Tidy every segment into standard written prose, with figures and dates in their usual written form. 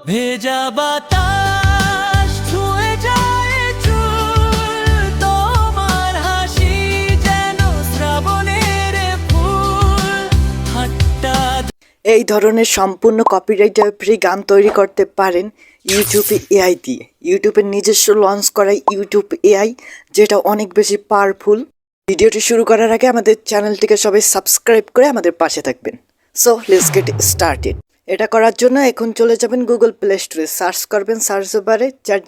ভেজা বাতাস ছুঁয়ে যায় চুল, তোমার হাসি যেন শ্রাবণের ফুল। হাতটা এই ধরনের সম্পূর্ণ কপিরাইট ফ্রি গান তৈরি করতে পারেন ইউটিউবে এআই দিয়ে। ইউটিউবের নিজস্ব লঞ্চ করা ইউটিউব এআই, যেটা অনেক বেশি পাওয়ারফুল। ভিডিওটি শুরু করার আগে আমাদের চ্যানেলটিকে সবাই সাবস্ক্রাইব করে আমাদের পাশে থাকবেন। So let's get started. এটা করার জন্য এখন চলে যাবেন গুগল প্লে স্টোরে, সার্চ করবেন সার্চ বারে চ্যাট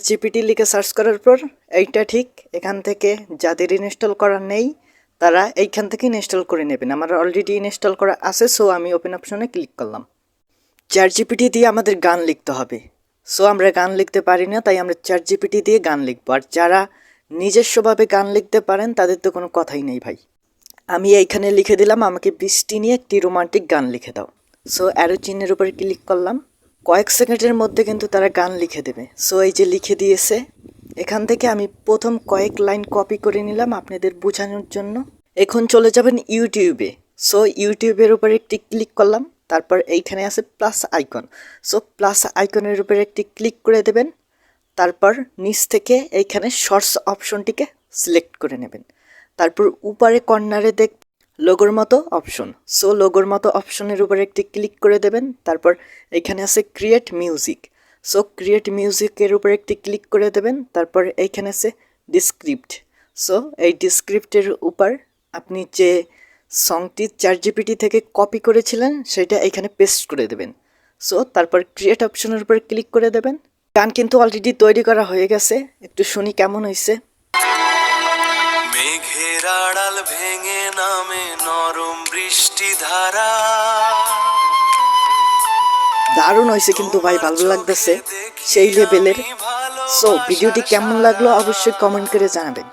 জিপিটি লিখে সার্চ করার পর এইটা ঠিক এখান থেকে যাদের ইনস্টল করা নেই তারা এইখান থেকে ইনস্টল করে নেবেন। আমার অলরেডি ইনস্টল করা আছে, সো আমি ওপেন অপশনে ক্লিক করলাম। চ্যাট জিপিটি দিয়ে আমাদের গান লিখতে হবে। সো আমরা গান লিখতে পারি না, তাই আমরা চ্যাট জিপিটি দিয়ে গান লিখবো। আর যারা নিজস্বভাবে গান লিখতে পারেন তাদের তো কোনো কথাই নেই ভাই। আমি এইখানে লিখে দিলাম, আমাকে বৃষ্টি নিয়ে একটি রোমান্টিক গান লিখে দাও। সো অ্যারো চিহ্নের উপরে ক্লিক করলাম। কয়েক সেকেন্ডের মধ্যে কিন্তু তারা গান লিখে দেবে। সো এই যে লিখে দিয়েছে, এখান থেকে আমি প্রথম কয়েক লাইন কপি করে নিলাম আপনাদের বোঝানোর জন্য। এখন চলে যাবেন ইউটিউবে। সো ইউটিউবের উপরে একটি ক্লিক করলাম, তারপর এইখানে আছে প্লাস আইকন। সো প্লাস আইকনের উপরে একটি ক্লিক করে দেবেন, তারপর নিচ থেকে এইখানে শর্টস অপশনটিকে সিলেক্ট করে নেবেন। তারপর উপরে কর্নারে দেখ লোগোর মতো অপশন। সো লোগোর মতো অপশনের উপরে একটি ক্লিক করে দেবেন, তারপর এইখানে আছে ক্রিয়েট মিউজিক। সো ক্রিয়েট মিউজিকের উপরে একটি ক্লিক করে দেবেন, তারপর এইখানে আছে ডিসক্রিপ্ট। সো এই ডিসক্রিপ্টের উপর আপনি যে সংটি চ্যাট জিপিটি থেকে কপি করেছিলেন সেটা এখানে পেস্ট করে দেবেন। সো তারপর ক্রিয়েট অপশনের উপর ক্লিক করে দেবেন। গান কিন্তু অলরেডি তৈরি করা হয়ে গেছে, একটু শুনি কেমন হয়েছে। মেঘের আড়াল ভেঙে নামে নরম বৃষ্টি ধারা, দারুণ হয়েছে কিন্তু ভাই, ভালো লাগতেছে সেই লেভেলের। সো ভিডিওটি কেমন লাগলো অবশ্যই কমেন্ট করে জানাবেন।